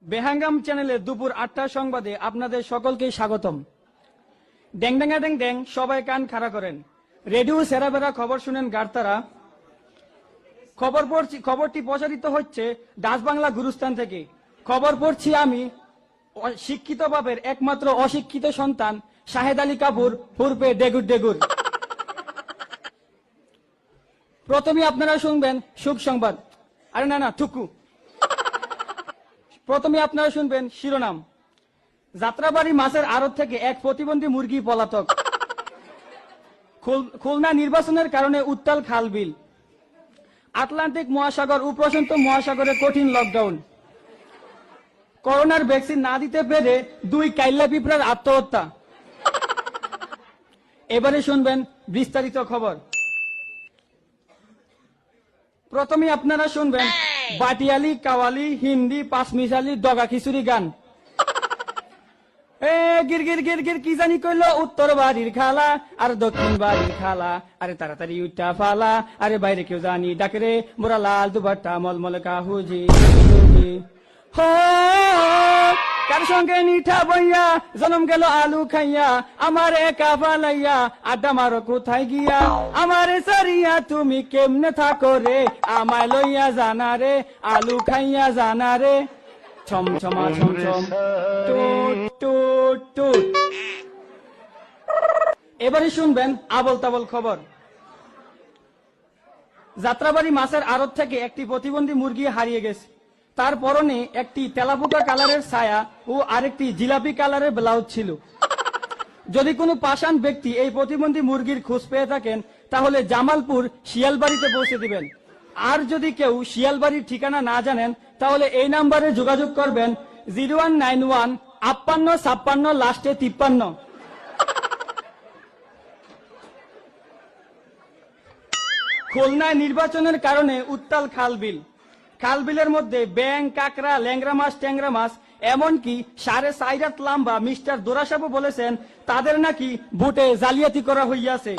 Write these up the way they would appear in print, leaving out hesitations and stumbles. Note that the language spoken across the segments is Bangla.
বেহাঙ্গাম চ্যানেলে দুপুর ৮টার সংবাদে আপনাদের সকলকে স্বাগতম। ড্যাং ড্যাঙ্গা ড্যাং ড্যাং, সবাই কান খাড়া করেন। রেডিও সেরাবেরা খবর শুনেন গার্তারা। খবরটি প্রচারিত হচ্ছে ডাচ বাংলা গুরুস্থান থেকে। খবর পড়ছি আমি, শিক্ষিত বাপের একমাত্র অশিক্ষিত সন্তান শাহেদ আলী কাপুর পূর্বে ডেগুর ডেগুর। প্রথমে আপনারা শুনবেন সুখ সংবাদ, আরে না থুকু। প্রথমে আপনারা শুনবেন শিরোনাম। যাত্রাবাড়ি মাছের আড়ত থেকে এক প্রতিবন্ধী মুরগি পলাতক। খুলনা নির্বাচনের কারণে উত্তাল খাল বিল। আটলান্টিক মহাসাগর ও প্রশান্ত মহাসাগরে কঠিন লকডাউন। করোনার ভ্যাকসিন না দিতে পেরে 2 কাইল্লা পিঁপড়ার আত্মহত্যা। এবারে শুনবেন বিস্তারিত খবর। প্রথমে আপনারা শুনবেন বাটিয়ালি, কাওয়ালি, হিন্দি, পাঁচমিশালি, ডগা খিচুড়ি গান। গির গির গির গির কি জানি কইলো উত্তর বাড়ির খালা আর দক্ষিণ বাড়ির খালা, আরে তাড়াতাড়ি উঠা ফালা, আরে বাইরে কেউ জানি ডাকরে মোরা লাল দুবাট্টা মলমল কাহুজি। কার সঙ্গে নিঠা বইয়া জনম গেল আলু খাইয়া, আমার একা ফালাইয়া আড্ডা মারো কোথায় গিয়া, আমারে সারিয়া তুমি কেমনে থাকো রে, আমায় লইয়া জানা রে আলু খাইয়া জানা রে। ছম ছমা ছম ছম টুট টুট টুট। এবারে শুনবেন আবল তাবল খবর। যাত্রাবাড়ি মাছের আড়ত থেকে একটি প্রতিবন্ধী মুরগি হারিয়ে গেছে। তার পরনে একটি তেলাপোকা কালারের ছায়া ও আরেকটি জিলাপি কালারের ব্লাউজ ছিল। যদি কোনো পাষাণ ব্যক্তি এই প্রতিবন্ধী মুরগির খোঁজ পেয়ে থাকেন তাহলে জামালপুর শিয়ালবাড়িতে পৌঁছে দিবেন। আর যদি কেউ শিয়ালবাড়ির ঠিকানা না জানেন তাহলে এই নাম্বারে যোগাযোগ করবেন 0191 58 56 লাস্টে 53। খুলনায় নির্বাচনের কারণে উত্তাল খালবিল। খালবিলের মধ্যে ব্যাং, কাকড়া, ল্যাংরা মাছ, ট্যাংরা মাছ, এমনকি 4.5 হাত লম্বা মিস্টার দোরাসাবু বলেছেন তাদের নাকি ভোটে জালিয়াতি করা হইয়াছে।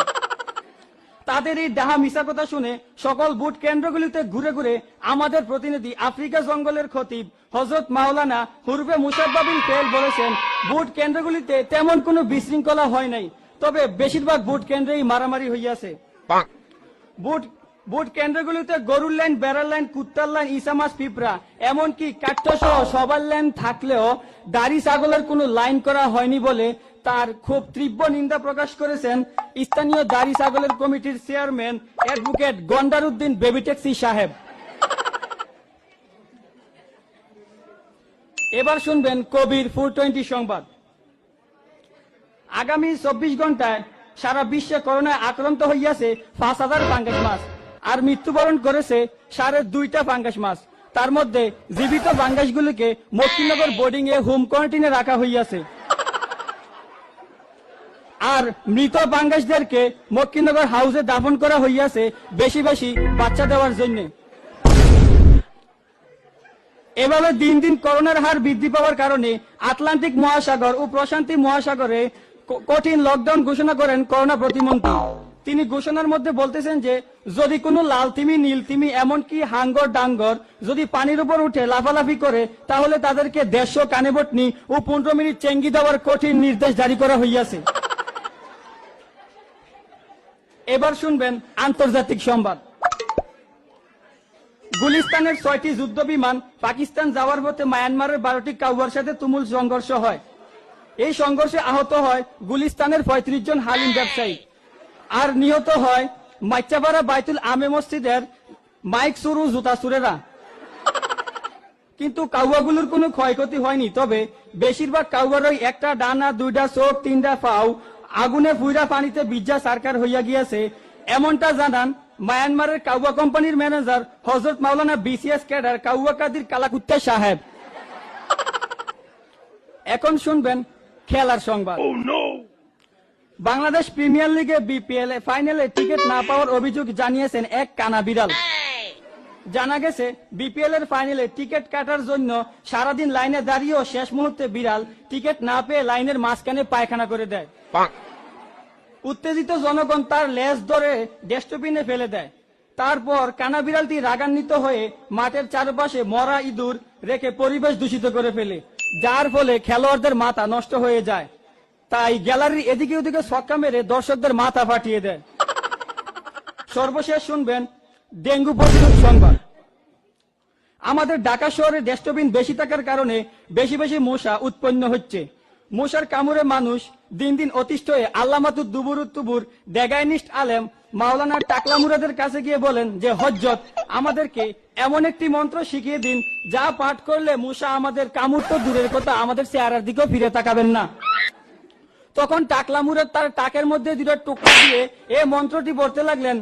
তাদের এই ডাহা মিশা কথা শুনে সকল ভোট কেন্দ্রগুলিতে ঘুরে ঘুরে আমাদের প্রতিনিধি আফ্রিকা জঙ্গলের খতিব হযরত মাওলানা হুরফে মুসাব্বা বিন ফেল বলেছেন ভোট কেন্দ্রগুলিতে তেমন কোনো বিশৃঙ্খলা হয় নাই, তবে বেশিরভাগ ভোট কেন্দ্রেই মারামারি হইয়াছে। ভোট কেন্দ্রগুলিতে গরুর লাইন, বেড়ার লাইন, কুত্তার লাইন, ইসা মাছ, পিঁপড়া, এমনকি কাঠটা সহ সবার লাইন থাকলেও দাড়ি ছাগলের কোনো লাইন করা হয়নি বলে তার খুব তীব্র নিন্দা প্রকাশ করেছেন স্থানীয় দাড়ি ছাগলের কমিটির চেয়ারম্যান অ্যাডভোকেট গন্ডার উদ্দিন বেবি ট্যাক্সি সাহেব। এবার শুনবেন কবির 420 সংবাদ। আগামী 24 ঘন্টায় সারা বিশ্বে করোনায় আক্রান্ত হইয়াছে 5000 ফাঙ্গাস মাছ আর মৃত্যুবরণ করেছে 2.5টা ফাঙ্গাস মাছ। তার মধ্যে জীবিত ফাঙ্গাসগুলিকে মক্কিনগর বোর্ডিং এ হোম কোয়ারেন্টাইনে রাখা হইয়াছে আর মৃত ফাঙ্গাসদেরকে মক্কিনগর হাউসে দাফন করা হইয়াছে বেশি বেশি বাচ্চা দেওয়ার জন্য। এভাবে দিন দিন করোনার হার বৃদ্ধি পাওয়ার কারণে আটলান্টিক মহাসাগর ও প্রশান্ত মহাসাগরে কঠিন লকডাউন ঘোষণা করেন করোনা প্রতিমন্ত্রী। তিনি ঘোষণার মধ্যে বলতেছেন যে যদি কোনো লাল তিমি, নীল তিমি, এমনকি হাঙ্গর ডাঙ্গর যদি পানির উপর উঠে লাফালাফি করে তাহলে তাদেরকে 150 কানেবটনি ও 15 মিনিট চেঙ্গি দেওয়ার কঠিন নির্দেশ জারি করা হইয়াছে। এবার শুনবেন আন্তর্জাতিক সংবাদ। গুলিস্তানের 6টি যুদ্ধ বিমান পাকিস্তান যাওয়ার পথে মায়ানমারের 12টি কাউয়ার সাথে তুমুল সংঘর্ষ হয়। এই সংঘর্ষে আহত হয় গুলিস্তানের 35 জন হালিম ব্যবসায়ী আর নিহত হয় মাইচাপাড়া বাইতুল আমে মসজিদের মাইক সুরু জুতা সুরেরা। কিন্তু কাউয়াগুলোর কোনো ক্ষয়ক্ষতি হয়নি, তবে বেশিরভাগ কাউয়ারই একটা ডানা, 2টা চোখ, 3টা পাও আগুনে পুইরা পানিতে বিজ্জা সারকার হইয়া গিয়েছে, এমনটা জানান মায়ানমারের কাউয়া কোম্পানির manager Hazrat Maulana BCS cadre কাউয়া কাদির কালাকুত্তা সাহেব। এখন শুনবেন খেলার সংবাদ। বাংলাদেশ প্রিমিয়ার লিগে বিপিএল ফাইনালে টিকিট না পাওয়ার অভিযোগ জানিয়েছেন এক কানা বিড়াল। জানা গেছে বিপিএল এর ফাইনালে টিকিট কাটার জন্য সারাদিন লাইনে দাঁড়িয়েও শেষ মুহূর্তে বিড়াল টিকিট না পেয়ে লাইনের মাঝখানে পায়খানা করে দেয়। উত্তেজিত জনগণ তার লেজ ধরে ডস্টবিনে ফেলে দেয়। তারপর কানা বিড়ালটি রাগান্বিত হয়ে মাঠের চারপাশে মরা ইঁদুর, রেখে পরিবেশ দূষিত করে ফেলে, যার ফলে খেলোয়াড়দের মাথা নষ্ট হয়ে যায়। তাই গ্যালারির এদিকে ওদিকে ছক্কা মেরে দর্শকদের মাথা ফাটিয়ে দেয়। সর্বশেষ শুনবেন ডেঙ্গু প্রতিরোধ সংবাদ। আমাদের ঢাকা শহরে ডস্টবিন বেশি থাকার কারণে বেশি বেশি মশা উৎপন্ন হচ্ছে। মশার কামড়ে মানুষ দিন দিন অতিষ্ঠ হয়ে আল্লামাতুদ দুবুর দেগাইনিস্ট আলেম মাওলানা টাকলা মুরাদের কাছে গিয়ে বলেন যে হজ্জত, আমাদেরকে এমন একটি মন্ত্র শিখিয়ে দিন যা পাঠ করলে মশা আমাদের কামড় তো দূরের কথা, আমাদের চেহারার দিকেও ফিরে তাকাবেন না। তখন টাকলা মুরাদ তার টাকের মধ্যে দুটো টুকরা দিয়ে এই মন্ত্রটি পড়তে লাগলেন।